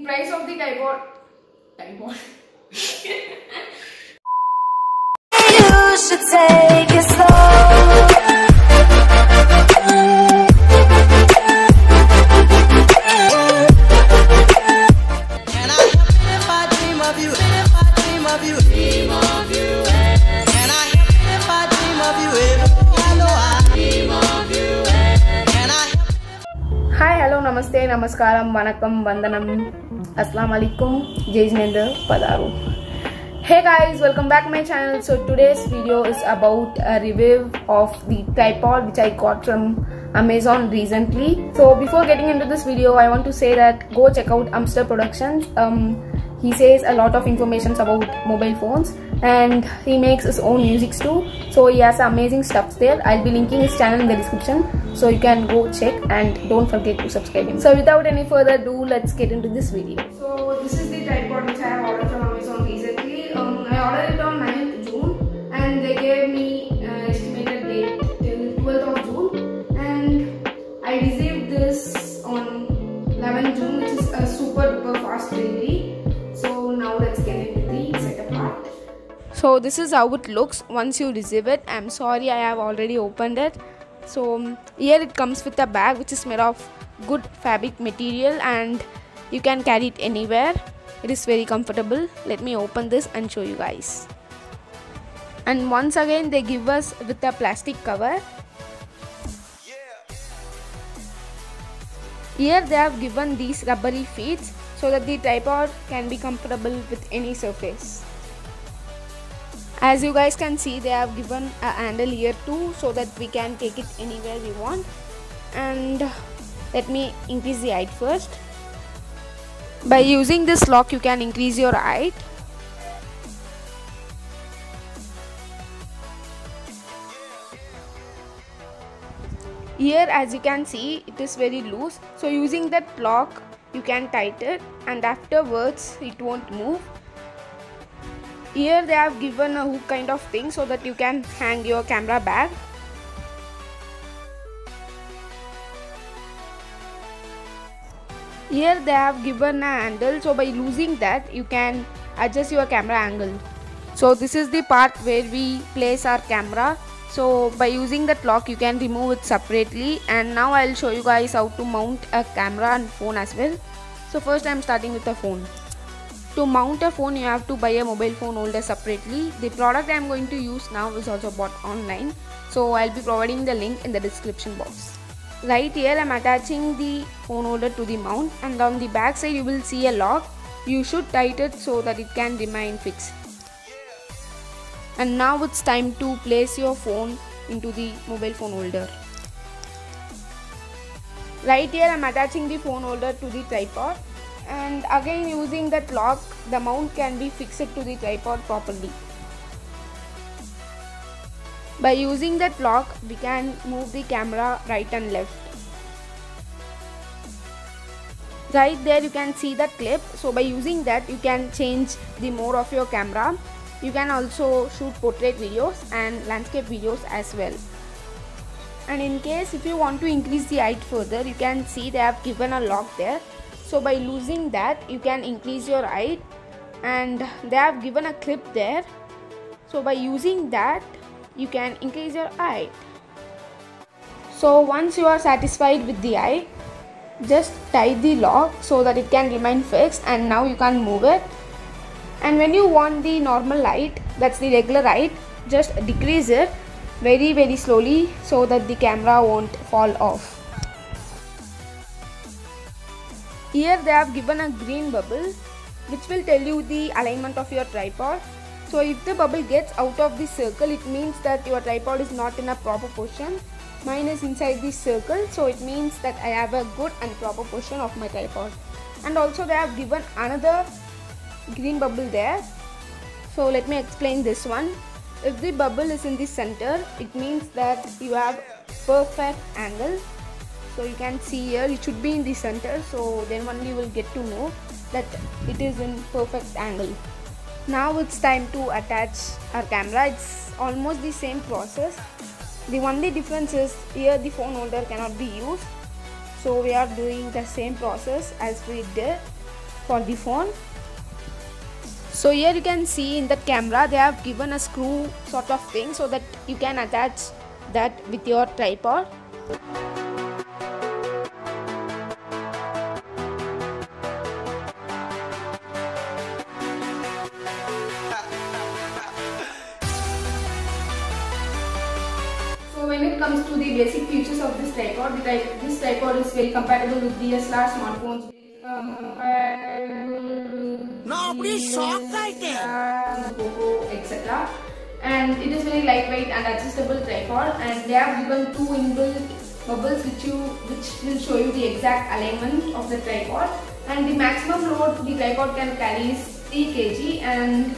Price of the tripod. You should take it slow. Can I help it if I dream of you? If I dream of you, dream of you. Can I help it if I dream of you? I know I dream of you. Can I help it? Hi, hello, namaste, namaskaram, vanakkam, vandanam, assalamu alaikum, Jai Jinendra, Padaru. Hey guys, welcome back to my channel. So today's video is about a review of the tripod which I got from Amazon recently. So before getting into this video, I want to say that go check out Amster Productions. He says a lot of information about mobile phones and he makes his own music too. So he has amazing stuff there. I'll be linking his channel in the description, so you can go check and don't forget to subscribe him. So without any further ado, let's get into this video. So this is the tripod which I have ordered from Amazon recently. I ordered it on 9th June and they gave me estimated date till 12th of June, and I received this on 11th June, which is a super duper fast delivery. So now let's get into the setup part. So this is how it looks once you receive it. I'm sorry, I have already opened it. So here it comes with a bag which is made of good fabric material and you can carry it anywhere. It is very comfortable. Let me open this and show you guys. And once again they give us with a plastic cover. Here they have given these rubbery feet so that the tripod can be comfortable with any surface. As you guys can see, they have given a handle here too so that we can take it anywhere we want. And let me increase the height first. By using this lock you can increase your height. Here as you can see, it is very loose, so using that lock you can tighten it and afterwards it won't move. Here they have given a hook kind of thing so that you can hang your camera bag. Here they have given a handle, so by using that you can adjust your camera angle. So this is the part where we place our camera. So by using that lock you can remove it separately, and now I'll show you guys how to mount a camera and phone as well. So first I'm starting with the phone. To mount a phone you have to buy a mobile phone holder separately. The product I'm going to use now is also bought online, so I'll be providing the link in the description box. Right here I'm attaching the phone holder to the mount, and on the back side you will see a lock. You should tighten it so that it can remain fixed. And now it's time to place your phone into the mobile phone holder. Right here I'm attaching the phone holder to the tripod, and again using that lock the mount can be fixed to the tripod properly. By using that lock we can move the camera right and left. Right there you can see that clip, so by using that you can change the mode of your camera. You can also shoot portrait videos and landscape videos as well. And in case if you want to increase the height further, you can see they have given a lock there. So by losing that you can increase your height, and they have given a clip there. So by using that you can increase your height. So once you are satisfied with the height, just tie the lock so that it can remain fixed, and now you can move it. And when you want the normal height, that's the regular height, just decrease it very slowly so that the camera won't fall off. Here they have given a green bubble which will tell you the alignment of your tripod. So if the bubble gets out of the circle, it means that your tripod is not in a proper position. Mine is inside the circle, so it means that I have a good and proper position of my tripod. And also they have given another green bubble there. So let me explain this one. If the bubble is in the center, it means that you have perfect angle. So you can see here it should be in the center, so then only you will get to know that it is in perfect angle. Now it's time to attach our camera. It's almost the same process. The only difference is here the phone holder cannot be used, so we are doing the same process as we did. for the phone. So here you can see in the camera they have given a screw sort of thing so that you can attach that with your tripod. So when it comes to the basic features of this tripod, this tripod is very compatible with DSLR smartphones. Etc. And it is very lightweight and adjustable tripod, and they have given 2 inbuilt bubbles which will show you the exact alignment of the tripod. And the maximum load the tripod can carry is 3 kg, and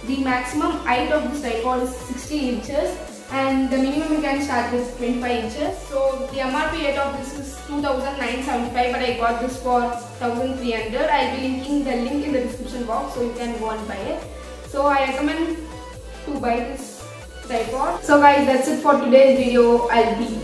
the maximum height of this tripod is 16 inches. And the minimum you can start with 25 inches. So the MRP rate of this is 2,975, but I got this for 1,300. I'll be linking the link in the description box so you can go and buy it. So I recommend to buy this tripod. So guys, that's it for today's video. I'll be